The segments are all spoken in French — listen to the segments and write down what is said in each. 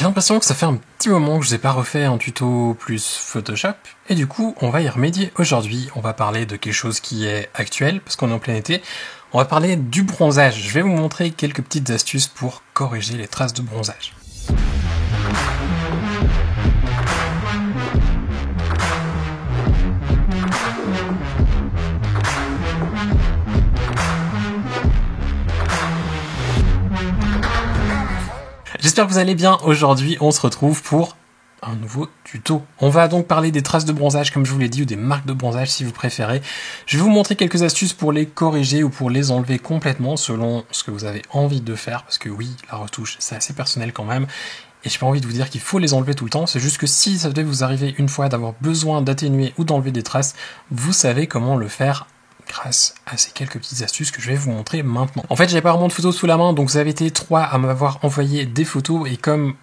J'ai l'impression que ça fait un petit moment que je n'ai pas refait un tuto plus Photoshop, et du coup on va y remédier aujourd'hui. On va parler de quelque chose qui est actuel, parce qu'on est en plein été. On va parler du bronzage. Je vais vous montrer quelques petites astuces pour corriger les traces de bronzage. J'espère que vous allez bien. Aujourd'hui, on se retrouve pour un nouveau tuto. On va donc parler des traces de bronzage, comme je vous l'ai dit, ou des marques de bronzage si vous préférez. Je vais vous montrer quelques astuces pour les corriger ou pour les enlever complètement selon ce que vous avez envie de faire, parce que oui, la retouche, c'est assez personnel quand même. Et j'ai pas envie de vous dire qu'il faut les enlever tout le temps, c'est juste que si ça devait vous arriver une fois d'avoir besoin d'atténuer ou d'enlever des traces, vous savez comment le faire grâce à ces quelques petites astuces que je vais vous montrer maintenant. En fait, j'avais pas vraiment de photos sous la main, donc vous avez été 3 à m'avoir envoyé des photos, et comme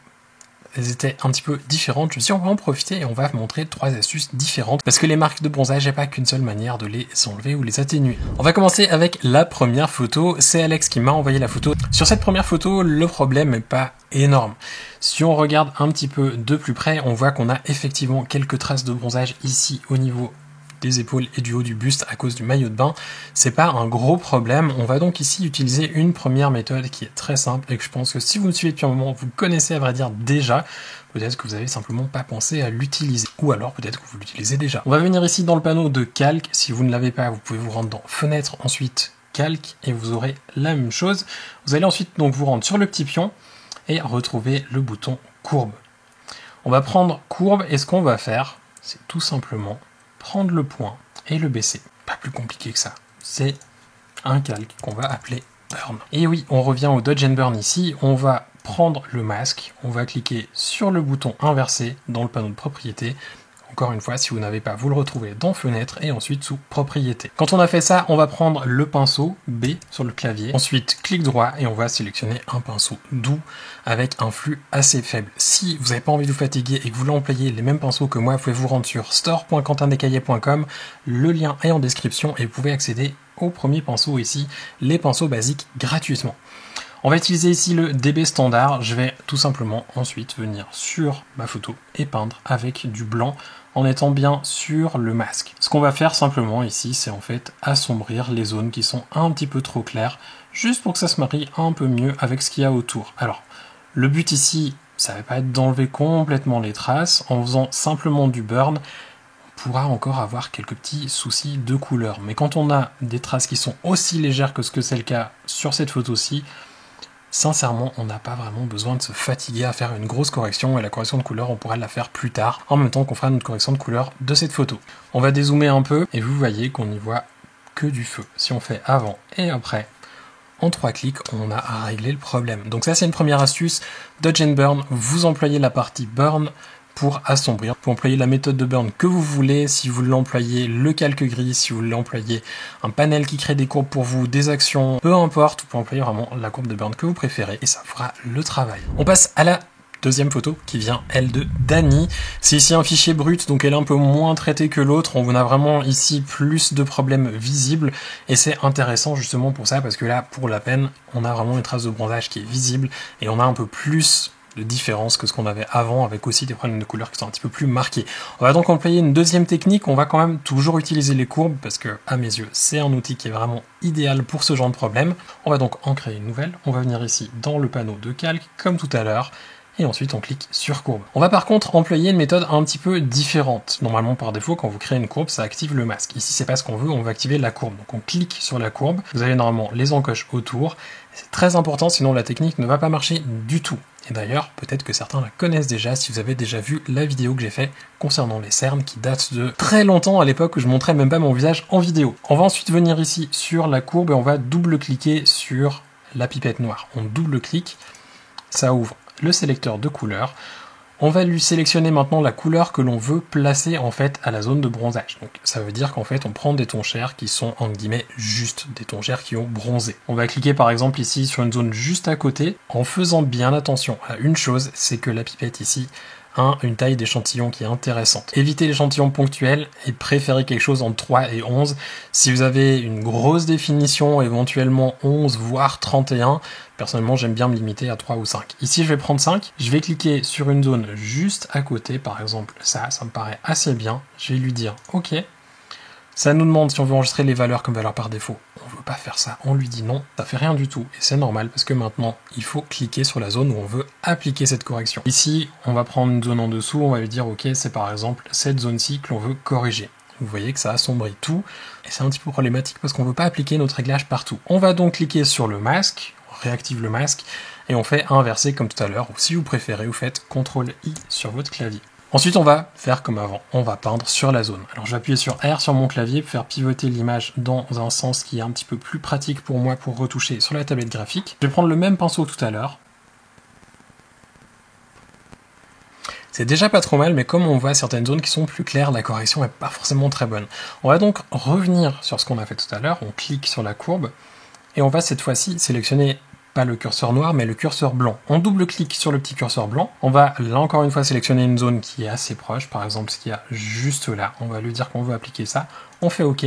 elles étaient un petit peu différentes, je me suis dit on va en profiter et on va vous montrer 3 astuces différentes, parce que les marques de bronzage, il n'y a pas qu'une seule manière de les enlever ou les atténuer. On va commencer avec la première photo, c'est Alex qui m'a envoyé la photo. Sur cette première photo, le problème n'est pas énorme. Si on regarde un petit peu de plus près, on voit qu'on a effectivement quelques traces de bronzage ici au niveau des épaules et du haut du buste à cause du maillot de bain. C'est pas un gros problème. On va donc ici utiliser une première méthode qui est très simple et que je pense que si vous me suivez depuis un moment, vous connaissez à vrai dire déjà. Peut-être que vous avez simplement pas pensé à l'utiliser, ou alors peut-être que vous l'utilisez déjà. On va venir ici dans le panneau de calque. Si vous ne l'avez pas, vous pouvez vous rendre dans fenêtre, ensuite calque, et vous aurez la même chose. Vous allez ensuite donc vous rendre sur le petit pion et retrouver le bouton courbe. On va prendre courbe, et ce qu'on va faire, c'est tout simplement prendre le point et le baisser. Pas plus compliqué que ça. C'est un calque qu'on va appeler burn. Et oui, on revient au dodge and burn ici. On va prendre le masque, on va cliquer sur le bouton inversé dans le panneau de propriété. Encore une fois, si vous n'avez pas, vous le retrouvez dans fenêtre et ensuite sous propriété. Quand on a fait ça, on va prendre le pinceau B sur le clavier. Ensuite, clic droit et on va sélectionner un pinceau doux avec un flux assez faible. Si vous n'avez pas envie de vous fatiguer et que vous voulez employer les mêmes pinceaux que moi, vous pouvez vous rendre sur store.quentindescaillers.com. Le lien est en description et vous pouvez accéder aux premiers pinceaux ici, les pinceaux basiques gratuitement. On va utiliser ici le DB standard. Je vais tout simplement ensuite venir sur ma photo et peindre avec du blanc en étant bien sur le masque. Ce qu'on va faire simplement ici, c'est en fait assombrir les zones qui sont un petit peu trop claires, juste pour que ça se marie un peu mieux avec ce qu'il y a autour. Alors, le but ici, ça va pas être d'enlever complètement les traces. En faisant simplement du burn, on pourra encore avoir quelques petits soucis de couleur. Mais quand on a des traces qui sont aussi légères que ce que c'est le cas sur cette photo-ci, sincèrement, on n'a pas vraiment besoin de se fatiguer à faire une grosse correction, et la correction de couleur, on pourra la faire plus tard, en même temps qu'on fera notre correction de couleur de cette photo. On va dézoomer un peu, et vous voyez qu'on n'y voit que du feu. Si on fait avant et après, en 3 clics, on a à régler le problème. Donc ça, c'est une première astuce. Dodge and burn, vous employez la partie burn pour assombrir. Vous pouvez employer la méthode de burn que vous voulez, si vous l'employez le calque gris, si vous l'employez un panel qui crée des courbes pour vous, des actions, peu importe, vous pouvez employer vraiment la courbe de burn que vous préférez et ça fera le travail. On passe à la deuxième photo qui vient, elle, de Dani. C'est ici un fichier brut, donc elle est un peu moins traitée que l'autre. On a vraiment ici plus de problèmes visibles et c'est intéressant justement pour ça, parce que là, pour la peine, on a vraiment une trace de bronzage qui est visible et on a un peu plus de différence que ce qu'on avait avant, avec aussi des problèmes de couleur qui sont un petit peu plus marqués. On va donc employer une deuxième technique. On va quand même toujours utiliser les courbes parce que, à mes yeux, c'est un outil qui est vraiment idéal pour ce genre de problème. On va donc en créer une nouvelle. On va venir ici dans le panneau de calque, comme tout à l'heure, et ensuite on clique sur courbe. On va par contre employer une méthode un petit peu différente. Normalement, par défaut, quand vous créez une courbe, ça active le masque. Ici, c'est pas ce qu'on veut, on va activer la courbe. Donc on clique sur la courbe, vous avez normalement les encoches autour. C'est très important, sinon la technique ne va pas marcher du tout. Et d'ailleurs, peut-être que certains la connaissent déjà, si vous avez déjà vu la vidéo que j'ai faite concernant les cernes, qui date de très longtemps, à l'époque où je montrais même pas mon visage en vidéo. On va ensuite venir ici sur la courbe et on va double-cliquer sur la pipette noire. On double-clique, ça ouvre le sélecteur de couleurs. On va lui sélectionner maintenant la couleur que l'on veut placer en fait à la zone de bronzage. Donc ça veut dire qu'en fait on prend des tons chers qui sont entre guillemets juste des tons chers qui ont bronzé. On va cliquer par exemple ici sur une zone juste à côté en faisant bien attention à une chose, c'est que la pipette ici une taille d'échantillon qui est intéressante. Évitez l'échantillon ponctuel et préférez quelque chose entre 3 et 11. Si vous avez une grosse définition, éventuellement 11 voire 31, personnellement j'aime bien me limiter à 3 ou 5. Ici je vais prendre 5, je vais cliquer sur une zone juste à côté, par exemple ça me paraît assez bien. Je vais lui dire OK. Ça nous demande si on veut enregistrer les valeurs comme valeur par défaut. On ne veut pas faire ça, on lui dit non, ça fait rien du tout. Et c'est normal parce que maintenant, il faut cliquer sur la zone où on veut appliquer cette correction. Ici, on va prendre une zone en dessous, on va lui dire ok, c'est par exemple cette zone-ci que l'on veut corriger. Vous voyez que ça assombrit tout, et c'est un petit peu problématique parce qu'on ne veut pas appliquer notre réglage partout. On va donc cliquer sur le masque, on réactive le masque, et on fait inverser comme tout à l'heure, ou si vous préférez, vous faites CTRL-I sur votre clavier. Ensuite, on va faire comme avant, on va peindre sur la zone. Alors je vais appuyer sur R sur mon clavier pour faire pivoter l'image dans un sens qui est un petit peu plus pratique pour moi pour retoucher sur la tablette graphique. Je vais prendre le même pinceau que tout à l'heure. C'est déjà pas trop mal, mais comme on voit certaines zones qui sont plus claires, la correction n'est pas forcément très bonne. On va donc revenir sur ce qu'on a fait tout à l'heure, on clique sur la courbe, et on va cette fois-ci sélectionner pas le curseur noir, mais le curseur blanc. On double-clique sur le petit curseur blanc. On va là encore une fois sélectionner une zone qui est assez proche, par exemple ce qu'il y a juste là. On va lui dire qu'on veut appliquer ça. On fait OK.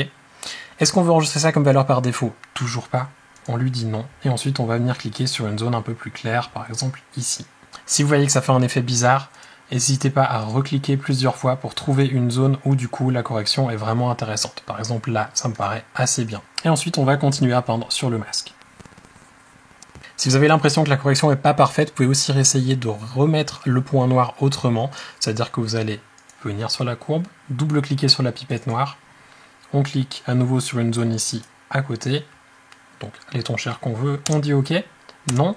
Est-ce qu'on veut enregistrer ça comme valeur par défaut? Toujours pas. On lui dit non. Et ensuite, on va venir cliquer sur une zone un peu plus claire, par exemple ici. Si vous voyez que ça fait un effet bizarre, n'hésitez pas à recliquer plusieurs fois pour trouver une zone où du coup la correction est vraiment intéressante. Par exemple là, ça me paraît assez bien. Et ensuite, on va continuer à peindre sur le masque. Si vous avez l'impression que la correction n'est pas parfaite, vous pouvez aussi essayer de remettre le point noir autrement, c'est-à-dire que vous allez venir sur la courbe, double-cliquer sur la pipette noire, on clique à nouveau sur une zone ici à côté, donc les tons chers qu'on veut, on dit OK, non,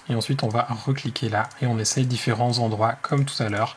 et ensuite on va recliquer là et on essaye différents endroits comme tout à l'heure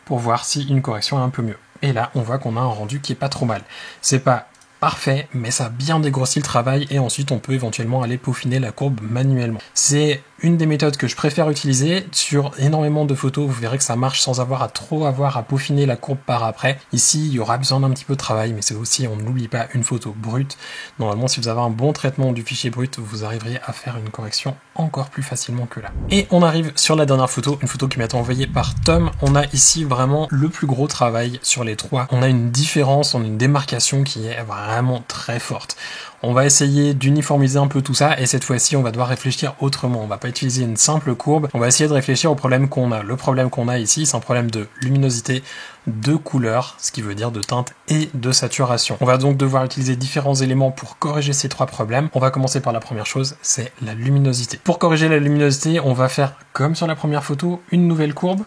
pour voir si une correction est un peu mieux. Et là, on voit qu'on a un rendu qui est pas trop mal. C'est pas parfait, mais ça a bien dégrossi le travail et ensuite on peut éventuellement aller peaufiner la courbe manuellement. C'est une des méthodes que je préfère utiliser. Sur énormément de photos, vous verrez que ça marche sans avoir à peaufiner la courbe par après. Ici, il y aura besoin d'un petit peu de travail, mais c'est aussi, on n'oublie pas, une photo brute. Normalement, si vous avez un bon traitement du fichier brut, vous arriverez à faire une correction encore plus facilement que là. Et on arrive sur la dernière photo, une photo qui m'a été envoyée par Tom. On a ici vraiment le plus gros travail sur les trois. On a une différence, on a une démarcation qui est vraiment très forte. On va essayer d'uniformiser un peu tout ça et cette fois-ci on va devoir réfléchir autrement. On va pas utiliser une simple courbe, on va essayer de réfléchir au problème qu'on a. Le problème qu'on a ici, c'est un problème de luminosité, de couleur, ce qui veut dire de teinte et de saturation. On va donc devoir utiliser différents éléments pour corriger ces trois problèmes. On va commencer par la première chose, c'est la luminosité. Pour corriger la luminosité, on va faire comme sur la première photo, une nouvelle courbe.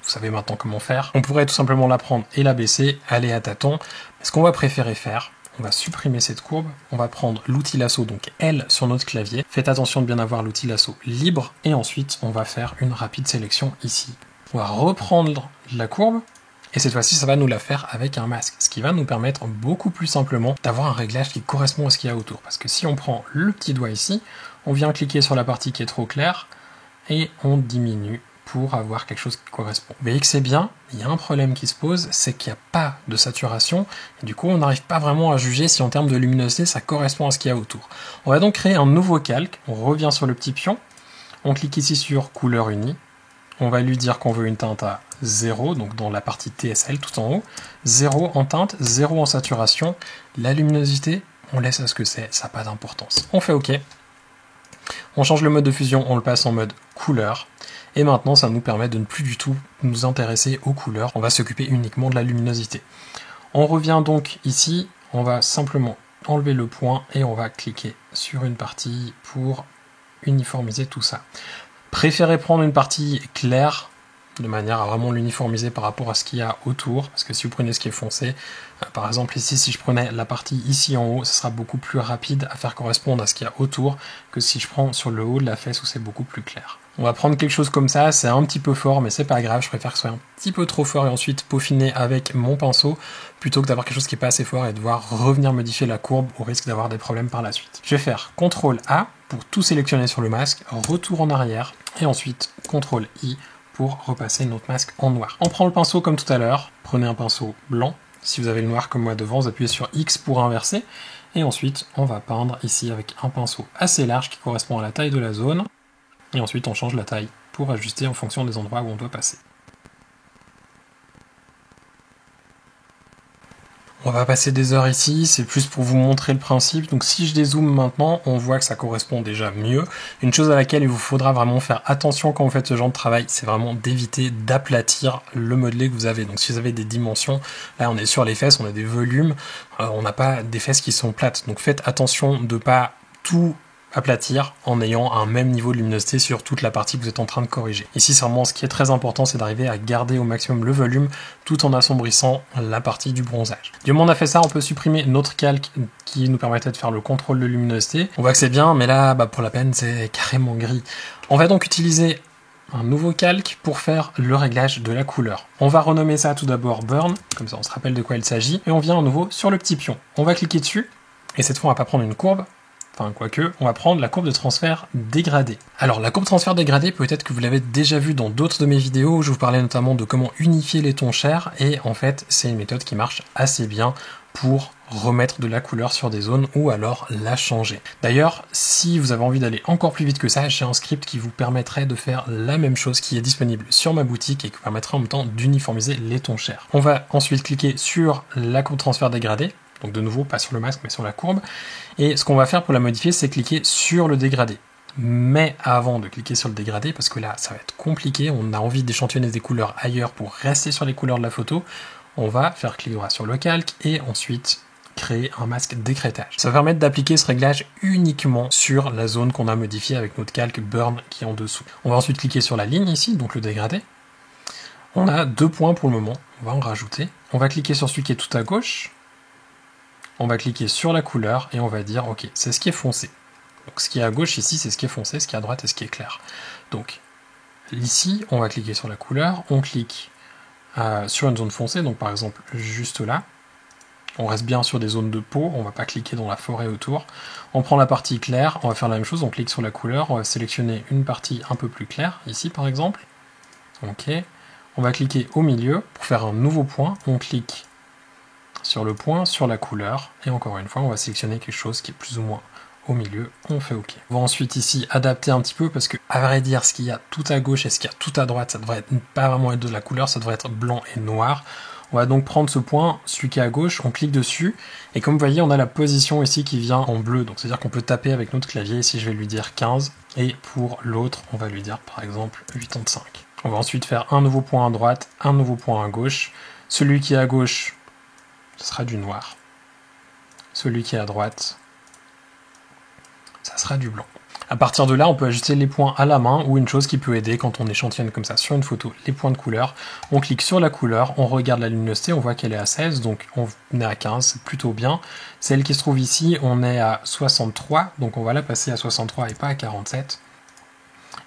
Vous savez maintenant comment faire. On pourrait tout simplement la prendre et la baisser, aller à tâtons. Mais ce qu'on va préférer faire, on va supprimer cette courbe, on va prendre l'outil lasso, donc L sur notre clavier. Faites attention de bien avoir l'outil lasso libre et ensuite on va faire une rapide sélection ici. On va reprendre la courbe et cette fois-ci ça va nous la faire avec un masque, ce qui va nous permettre beaucoup plus simplement d'avoir un réglage qui correspond à ce qu'il y a autour. Parce que si on prend le petit doigt ici, on vient cliquer sur la partie qui est trop claire et on diminue pour avoir quelque chose qui correspond. Vous voyez que c'est bien, il y a un problème qui se pose, c'est qu'il n'y a pas de saturation, et du coup on n'arrive pas vraiment à juger si en termes de luminosité ça correspond à ce qu'il y a autour. On va donc créer un nouveau calque, on revient sur le petit pion, on clique ici sur couleur unie, on va lui dire qu'on veut une teinte à 0, donc dans la partie TSL tout en haut, 0 en teinte, 0 en saturation, la luminosité, on laisse à ce que c'est, ça n'a pas d'importance. On fait OK, on change le mode de fusion, on le passe en mode couleur, et maintenant ça nous permet de ne plus du tout nous intéresser aux couleurs, on va s'occuper uniquement de la luminosité. On revient donc ici, on va simplement enlever le point et on va cliquer sur une partie pour uniformiser tout ça. Préférez prendre une partie claire, de manière à vraiment l'uniformiser par rapport à ce qu'il y a autour, parce que si vous prenez ce qui est foncé, par exemple ici, si je prenais la partie ici en haut, ce sera beaucoup plus rapide à faire correspondre à ce qu'il y a autour, que si je prends sur le haut de la fesse où c'est beaucoup plus clair. On va prendre quelque chose comme ça, c'est un petit peu fort, mais c'est pas grave, je préfère que ce soit un petit peu trop fort et ensuite peaufiner avec mon pinceau, plutôt que d'avoir quelque chose qui est pas assez fort et devoir revenir modifier la courbe au risque d'avoir des problèmes par la suite. Je vais faire CTRL-A pour tout sélectionner sur le masque, retour en arrière, et ensuite CTRL-I pour repasser notre masque en noir. On prend le pinceau comme tout à l'heure, prenez un pinceau blanc, si vous avez le noir comme moi devant, vous appuyez sur X pour inverser, et ensuite on va peindre ici avec un pinceau assez large qui correspond à la taille de la zone, et ensuite on change la taille pour ajuster en fonction des endroits où on doit passer. On va passer des heures ici, c'est plus pour vous montrer le principe. Donc si je dézoome maintenant, on voit que ça correspond déjà mieux. Une chose à laquelle il vous faudra vraiment faire attention quand vous faites ce genre de travail, c'est vraiment d'éviter d'aplatir le modelé que vous avez. Donc si vous avez des dimensions, là on est sur les fesses, on a des volumes, on n'a pas des fesses qui sont plates. Donc faites attention de ne pas tout aplatir en ayant un même niveau de luminosité sur toute la partie que vous êtes en train de corriger. Ici, c'est vraiment ce qui est très important, c'est d'arriver à garder au maximum le volume tout en assombrissant la partie du bronzage. Du moment où on a fait ça, on peut supprimer notre calque qui nous permettait de faire le contrôle de luminosité. On voit que c'est bien, mais là, pour la peine, c'est carrément gris. On va donc utiliser un nouveau calque pour faire le réglage de la couleur. On va renommer ça tout d'abord Burn, comme ça on se rappelle de quoi il s'agit, et on vient à nouveau sur le petit pion. On va cliquer dessus, et cette fois on va pas prendre une courbe, enfin quoique, on va prendre la courbe de transfert dégradée. Alors la courbe de transfert dégradée, peut-être que vous l'avez déjà vue dans d'autres de mes vidéos, où je vous parlais notamment de comment unifier les tons chers, et en fait c'est une méthode qui marche assez bien pour remettre de la couleur sur des zones ou alors la changer. D'ailleurs, si vous avez envie d'aller encore plus vite que ça, j'ai un script qui vous permettrait de faire la même chose qui est disponible sur ma boutique et qui permettrait en même temps d'uniformiser les tons chers. On va ensuite cliquer sur la courbe de transfert dégradée. Donc de nouveau, pas sur le masque, mais sur la courbe. Et ce qu'on va faire pour la modifier, c'est cliquer sur le dégradé. Mais avant de cliquer sur le dégradé, parce que là, ça va être compliqué, on a envie d'échantillonner des couleurs ailleurs pour rester sur les couleurs de la photo, on va faire clic droit sur le calque et ensuite créer un masque d'écrêtage. Ça va permettre d'appliquer ce réglage uniquement sur la zone qu'on a modifiée avec notre calque Burn qui est en dessous. On va ensuite cliquer sur la ligne ici, donc le dégradé. On a 2 points pour le moment, on va en rajouter. On va cliquer sur celui qui est tout à gauche. On va cliquer sur la couleur et on va dire ok, c'est ce qui est foncé. Donc ce qui est à gauche ici, c'est ce qui est foncé, ce qui est à droite est ce qui est clair. Donc ici, on va cliquer sur la couleur, on clique sur une zone foncée, donc par exemple juste là. On reste bien sur des zones de peau, on ne va pas cliquer dans la forêt autour. On prend la partie claire, on va faire la même chose, on clique sur la couleur, on va sélectionner une partie un peu plus claire, ici par exemple. Ok. On va cliquer au milieu pour faire un nouveau point, on clique sur le point, sur la couleur, et encore une fois, on va sélectionner quelque chose qui est plus ou moins au milieu, on fait OK. On va ensuite ici adapter un petit peu, parce que, à vrai dire, ce qu'il y a tout à gauche et ce qu'il y a tout à droite, ça devrait pas vraiment être de la couleur, ça devrait être blanc et noir. On va donc prendre ce point, celui qui est à gauche, on clique dessus, et comme vous voyez, on a la position ici qui vient en bleu, donc c'est-à-dire qu'on peut taper avec notre clavier, ici je vais lui dire 15, et pour l'autre, on va lui dire par exemple 85. On va ensuite faire un nouveau point à droite, un nouveau point à gauche, celui qui est à gauche, ce sera du noir. Celui qui est à droite, ça sera du blanc. À partir de là, on peut ajuster les points à la main ou une chose qui peut aider quand on échantillonne comme ça sur une photo les points de couleur. On clique sur la couleur, on regarde la luminosité, on voit qu'elle est à 16, donc on est à 15, c'est plutôt bien. Celle qui se trouve ici, on est à 63, donc on va la passer à 63 et pas à 47.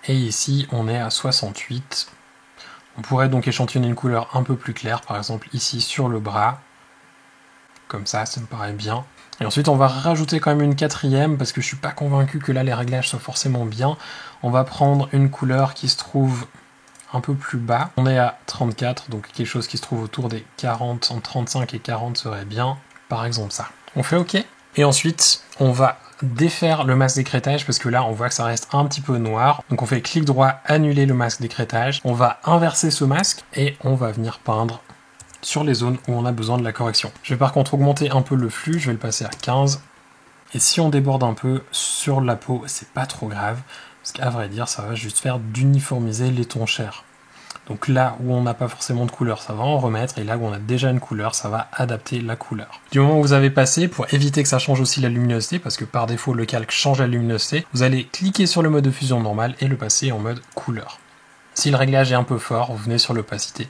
Et ici, on est à 68. On pourrait donc échantillonner une couleur un peu plus claire, par exemple ici sur le bras. Comme ça me paraît bien. Et ensuite, on va rajouter quand même une 4e, parce que je suis pas convaincu que là, les réglages soient forcément bien. On va prendre une couleur qui se trouve un peu plus bas. On est à 34, donc quelque chose qui se trouve autour des 40, entre 35 et 40 serait bien. Par exemple ça. On fait OK. Et ensuite, on va défaire le masque d'écrêtage, parce que là, on voit que ça reste un petit peu noir. Donc on fait clic droit, annuler le masque d'écrêtage. On va inverser ce masque, et on va venir peindre sur les zones où on a besoin de la correction. Je vais par contre augmenter un peu le flux, je vais le passer à 15. Et si on déborde un peu sur la peau, c'est pas trop grave, parce qu'à vrai dire, ça va juste faire d'uniformiser les tons chers. Donc là où on n'a pas forcément de couleur, ça va en remettre, et là où on a déjà une couleur, ça va adapter la couleur. Du moment où vous avez passé, pour éviter que ça change aussi la luminosité, parce que par défaut le calque change la luminosité, vous allez cliquer sur le mode de fusion normal et le passer en mode couleur. Si le réglage est un peu fort, vous venez sur l'opacité,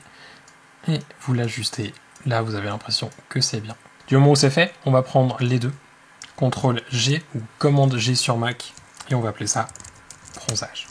et vous l'ajustez. Là, vous avez l'impression que c'est bien. Du moment où c'est fait, on va prendre les deux. CTRL G ou commande G sur Mac, et on va appeler ça bronzage.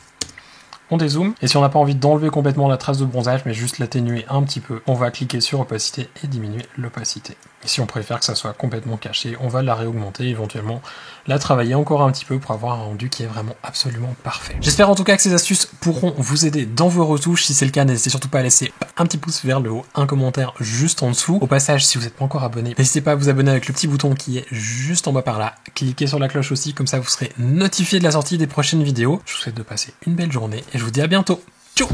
On dézoome, et si on n'a pas envie d'enlever complètement la trace de bronzage, mais juste l'atténuer un petit peu, on va cliquer sur opacité et diminuer l'opacité. Et si on préfère que ça soit complètement caché, on va la réaugmenter, éventuellement la travailler encore un petit peu pour avoir un rendu qui est vraiment absolument parfait. J'espère en tout cas que ces astuces pourront vous aider dans vos retouches. Si c'est le cas, n'hésitez surtout pas à laisser un petit pouce vers le haut, un commentaire juste en dessous. Au passage, si vous n'êtes pas encore abonné, n'hésitez pas à vous abonner avec le petit bouton qui est juste en bas par là. Cliquez sur la cloche aussi, comme ça vous serez notifié de la sortie des prochaines vidéos. Je vous souhaite de passer une belle journée et je vous dis à bientôt. Ciao.